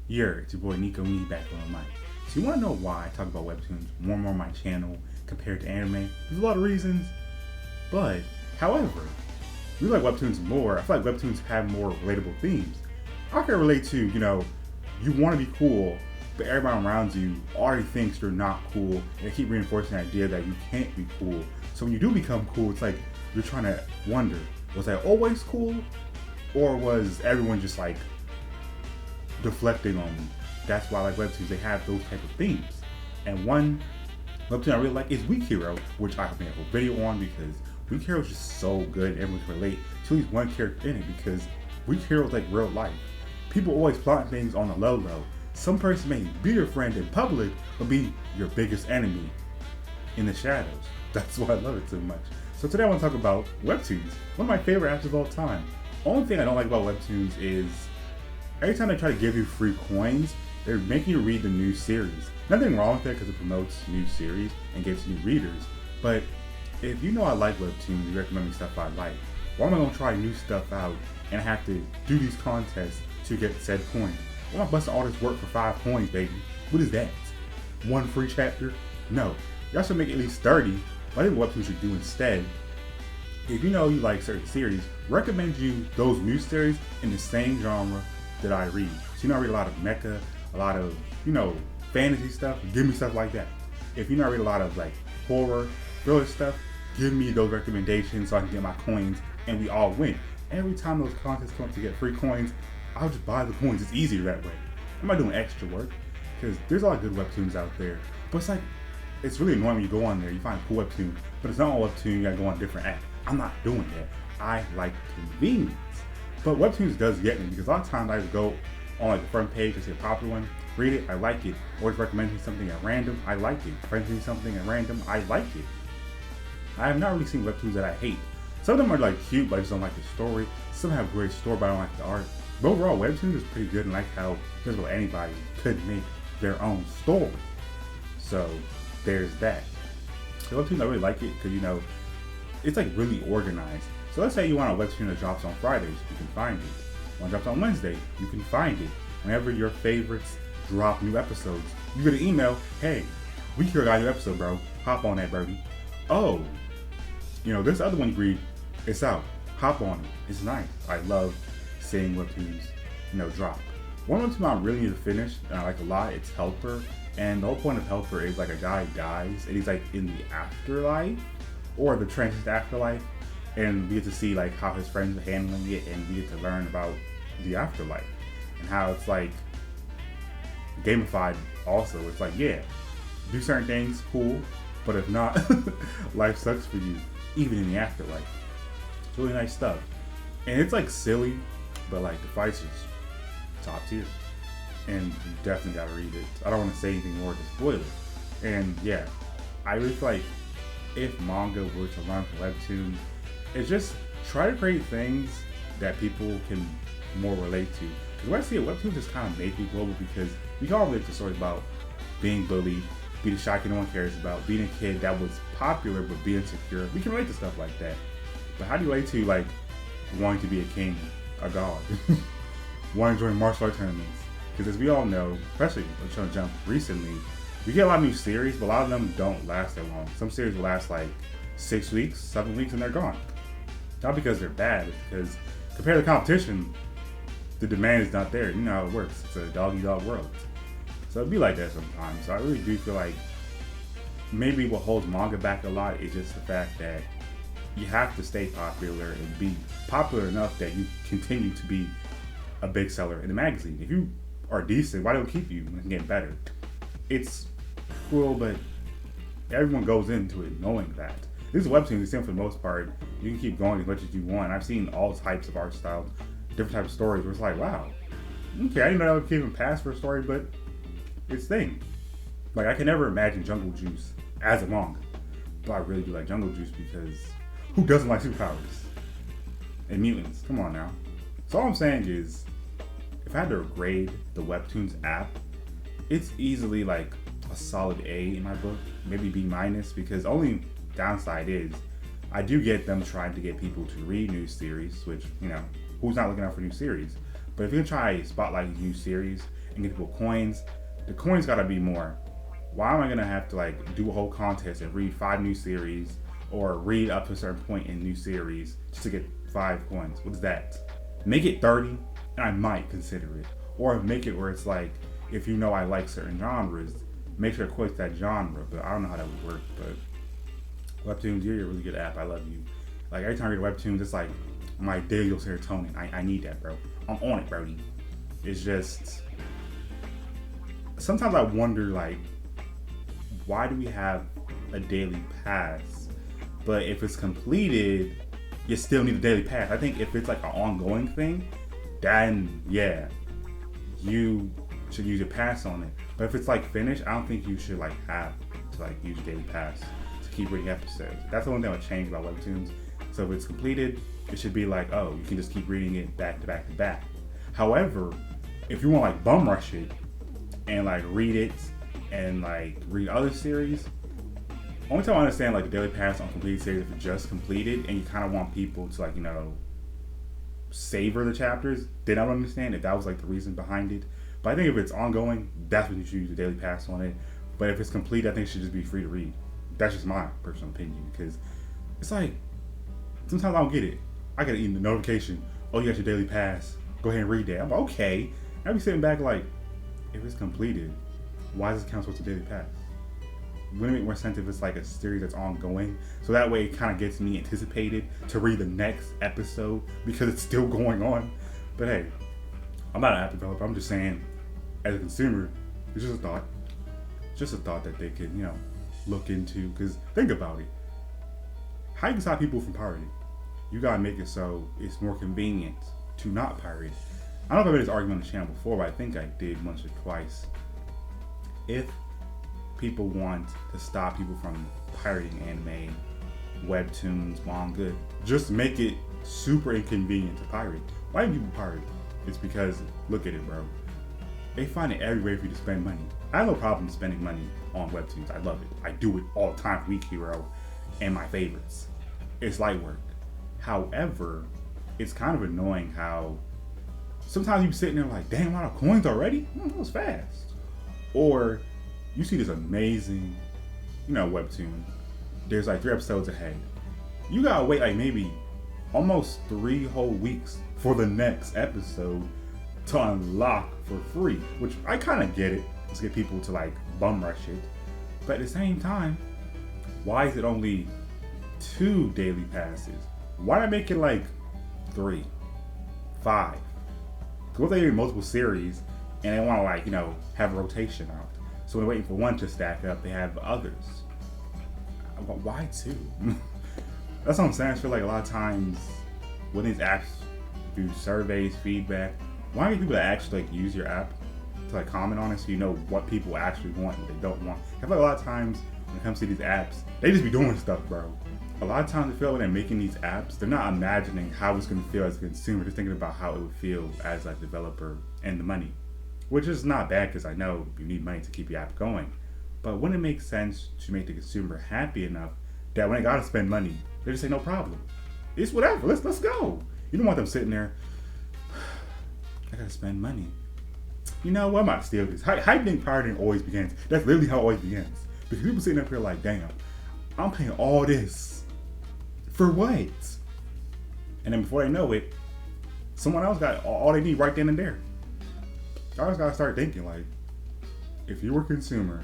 It's your boy Nico Me back on the mic. So you want to know why I talk about webtoons more and more on my channel compared to anime? There's a lot of reasons, but however, we like webtoons more. I feel like webtoons have more relatable themes. I can relate to, you want to be cool, but everybody around you already thinks you're not cool, and they keep reinforcing the idea that you can't be cool. So when you do become cool, it's like you're trying to wonder, was I always cool? Or was everyone just like deflecting on me? That's why I like webtoons. They have those type of themes. And one webtoon I really like is Weak Hero, which I made a whole video on because Weak Hero is just so good. Everyone can relate to at least one character in it because Weak Hero is like real life. People always plot things on the low low. Some person may be your friend in public, but be your biggest enemy in the shadows. That's why I love it so much. So today I want to talk about webtoons, one of my favorite apps of all time. Only thing I don't like about webtoons is every time they try to give you free coins, they're making you read the new series. Nothing wrong with that because it promotes new series and gets new readers. But if you know I like webtoons, you recommend me stuff I like. Why am I going to try new stuff out and I have to do these contests to get said coin? Why am I busting all this work for 5 coins, baby? What is that? One free chapter? No. Y'all should make at least 30. But I think what webtoons should do instead, if you know you like certain series, recommend you those new series in the same genre that I read. So I read a lot of mecha, a lot of, fantasy stuff, give me stuff like that. If I read a lot of like horror, thriller stuff, give me those recommendations so I can get my coins and we all win. Every time those contests come up to get free coins, I'll just buy the coins. It's easier that way. I'm not doing extra work because there's a lot of good webtoons out there. But it's really annoying when you go on there, you find a cool webtoon, but it's not all webtoon, you gotta go on a different app. I'm not doing that. I like convenience. But webtoons does get me because a lot of times I just go on like the front page to see a popular one, read it, I like it, or just recommend me something at random, I like it. Friends me something at random, I like it. I have not really seen webtoons that I hate. Some of them are like cute, but I just don't like the story. Some have great story, but I don't like the art. But overall, webtoons is pretty good and I like how just about anybody could make their own story. So there's that. The webtoons I really like it because it's like really organized. So let's say you want a webtoon that drops on Fridays, you can find it. One drops on Wednesday, you can find it. Whenever your favorites drop new episodes, you get an email, hey, we here got a new episode, bro. Hop on that, birdie. Oh, this other one you read, it's out. Hop on it. It's nice. I love seeing webtoons, drop. One webtoon I really need to finish, and I like a lot, it's Helper. And the whole point of Helper is like a guy dies, and he's like in the afterlife, or the transit afterlife, and we get to see like how his friends are handling it, and we get to learn about the afterlife and how it's like gamified. Also, it's like do certain things, cool, but if not, life sucks for you, even in the afterlife. It's really nice stuff, and it's like silly, but like the fights is top tier, and you definitely gotta read it. I don't want to say anything more to spoil it, and I really feel like if manga were to learn from webtoons, it's just try to create things that people can more relate to. Because when I see it, webtoons just kind of make me global because we can all relate to stories about being bullied, being a shy kid no one cares about, being a kid that was popular but being insecure. We can relate to stuff like that. But how do you relate to like wanting to be a king, a god, wanting to join martial art tournaments? Because as we all know, especially with Shonen Jump recently, we get a lot of new series, but a lot of them don't last that long. Some series will last like 6 weeks, 7 weeks, and they're gone. Not because they're bad, it's because compared to the competition, the demand is not there. You know how it works. It's a dog-eat-dog world. So it'd be like that sometimes. So I really do feel like maybe what holds manga back a lot is just the fact that you have to stay popular and be popular enough that you continue to be a big seller in the magazine. If you are decent, why don't keep you and get better? It's cool, but everyone goes into it knowing that. This is webtoons, it's for the most part. You can keep going as much as you want. I've seen all types of art styles, different types of stories where it's like, wow, okay, I didn't know that would even pass for a story, but it's thing. Like, I can never imagine Jungle Juice as a manga, but I really do like Jungle Juice because who doesn't like superpowers? And mutants, come on now. So all I'm saying is, if I had to grade the Webtoons app, it's easily like a solid A in my book, maybe B minus, because only downside is I do get them trying to get people to read new series, which, who's not looking out for new series? But if you can try spotlighting new series and get people coins. The coins gotta be more. Why am I gonna have to like do a whole contest and read 5 new series or read up to a certain point in new series just to get 5 coins? What's that? Make it 30 and I might consider it. Or make it where it's like, if you know I like certain genres, make sure it equates that genre. But I don't know how that would work. But Webtoons, you're a really good app. I love you. Like every time I read Webtoons, it's like my daily serotonin. I need that, bro. I'm on it, Brody. It's just, sometimes I wonder like, why do we have a daily pass? But if it's completed, you still need a daily pass. I think if it's like an ongoing thing, then yeah, you should use a pass on it. But if it's like finished, I don't think you should like have to like use a daily pass to keep reading episodes. That's the only thing I would change about Webtoons. So if it's completed, it should be like, oh, you can just keep reading it back to back to back. However, if you want to like bum rush it and like read it and like read other series, only time I understand like the daily pass on completed series if it's just completed and you kind of want people to like, you know, savor the chapters, then I don't understand if that was like the reason behind it. But I think if it's ongoing, that's when you should use the daily pass on it. But if it's complete, I think it should just be free to read. That's just my personal opinion, because it's like, sometimes I don't get it. I get a notification, oh, you got your daily pass, go ahead and read that. I'm like, okay. I'll be sitting back like, if it's completed, why does it count towards the daily pass? Wouldn't it make more sense if it's like a series that's ongoing? So that way it kind of gets me anticipated to read the next episode because it's still going on. But hey, I'm not an app developer. I'm just saying, as a consumer, it's just a thought. Just a thought that they could, you know, look into. Because think about it. How you can stop people from pirating? You gotta make it so it's more convenient to not pirate. I don't know if I've made this argument on the channel before, but I think I did once or twice. If people want to stop people from pirating anime, webtoons, manga, just make it super inconvenient to pirate. Why do people pirate? It's because, look at it, bro. They find it every way for you to spend money. I have no problem spending money on webtoons. I love it. I do it all the time for Week Hero and my favorites. It's light work. However, it's kind of annoying how sometimes you sitting there like, damn, a lot of coins already? That was fast. Or you see this amazing, you know, webtoon. There's like 3 episodes ahead. You gotta wait like maybe almost 3 whole weeks for the next episode to unlock for free, which I kind of get it. Let's get people to like bum rush it. But at the same time, why is it only 2 daily passes? Why not make it like 3, 5? Because what if they do multiple series and they want to like, you know, have a rotation out? So when they're waiting for one to stack up, they have others. Why 2? That's what I'm saying. I feel like a lot of times when these apps do surveys, feedback, why don't people that actually like use your app to like comment on it so you know what people actually want and what they don't want? I feel like a lot of times when it comes to these apps, they just be doing stuff, bro. A lot of times I feel like when they're making these apps, they're not imagining how it's going to feel as a consumer. They're thinking about how it would feel as a developer and the money. Which is not bad because I know you need money to keep your app going. But wouldn't it make sense to make the consumer happy enough that when they gotta spend money, they just say no problem. It's whatever, let's go. You don't want them sitting there, I gotta spend money. You know what, I'm about to steal this. How do you think pirating always begins? That's literally how it always begins. Because people sitting up here like, damn, I'm paying all this. For what? And then before they know it, someone else got all they need right then and there. I always gotta start thinking like, if you were a consumer,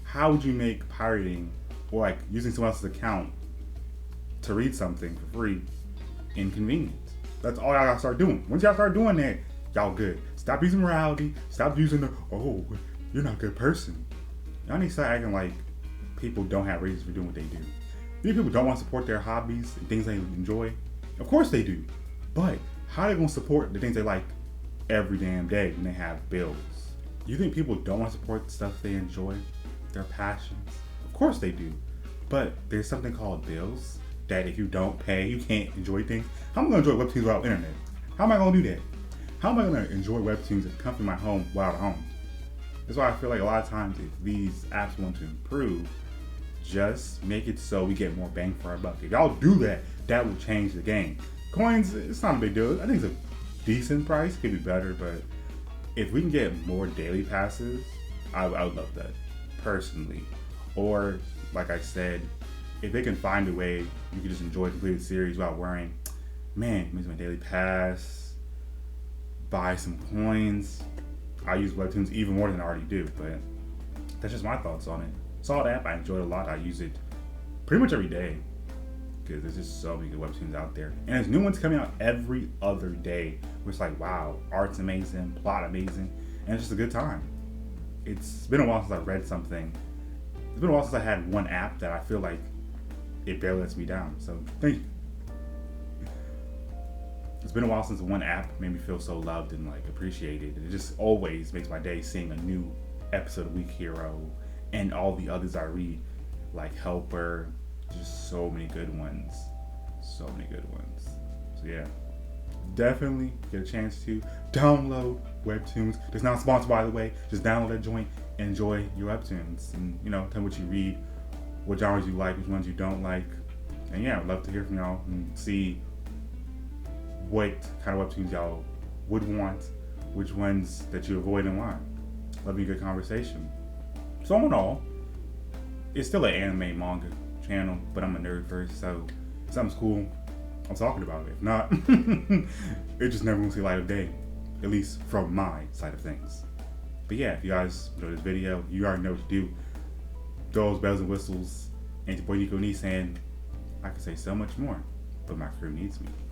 how would you make pirating or like using someone else's account to read something for free inconvenient? That's all y'all gotta start doing. Once y'all start doing that, y'all good. Stop using morality. Stop using the, oh, you're not a good person. Y'all need to start acting like people don't have reasons for doing what they do. These people don't want to support their hobbies and things they enjoy. Of course they do. But how are they gonna support the things they like every damn day when they have bills? You think people don't want to support the stuff they enjoy, their passions? Of course they do. But there's something called bills that if you don't pay, you can't enjoy things. How am I going to enjoy webtoons without internet? How am I going to do that? How am I going to enjoy webtoons and come to my home without a home? That's why I feel like a lot of times if these apps want to improve, just make it so we get more bang for our buck. If y'all do that, that will change the game. Coins, it's not a big deal. I think it's a decent price. Could be better, but if we can get more daily passes, I would love that personally. Or like I said, if they can find a way you can just enjoy a completed series without worrying, man, use my daily pass, buy some coins. I use Webtoons even more than I already do, but that's just my thoughts on it. Solid app, I enjoy it a lot. I use it pretty much every day because there's just so many good Webtoons out there. And there's new ones coming out every other day. Where it's like, wow, art's amazing, plot amazing, and it's just a good time. It's been a while since I read something. It's been a while since I had one app that I feel like it barely lets me down. So thank you. It's been a while since one app made me feel so loved and like appreciated. It just always makes my day seeing a new episode of Week Hero and all the others I read, like Helper. Just so many good ones. So many good ones. So yeah, definitely get a chance to download Webtoons. It's not sponsored, by the way. Just download that joint and enjoy your Webtoons. And tell me what you read, what genres you like, which ones you don't like. And yeah, I'd love to hear from y'all and see what kind of Webtoons y'all would want, which ones that you avoid and why. Love a good conversation. So all in all, it's still an anime manga channel, but I'm a nerd first, so if something's cool, I'm talking about it. If not, it just never will see light of day, at least from my side of things. But yeah, if you guys enjoyed this video, you already know what to do. Those bells and whistles, and your boy Nico Nissan. I could say so much more, but my crew needs me.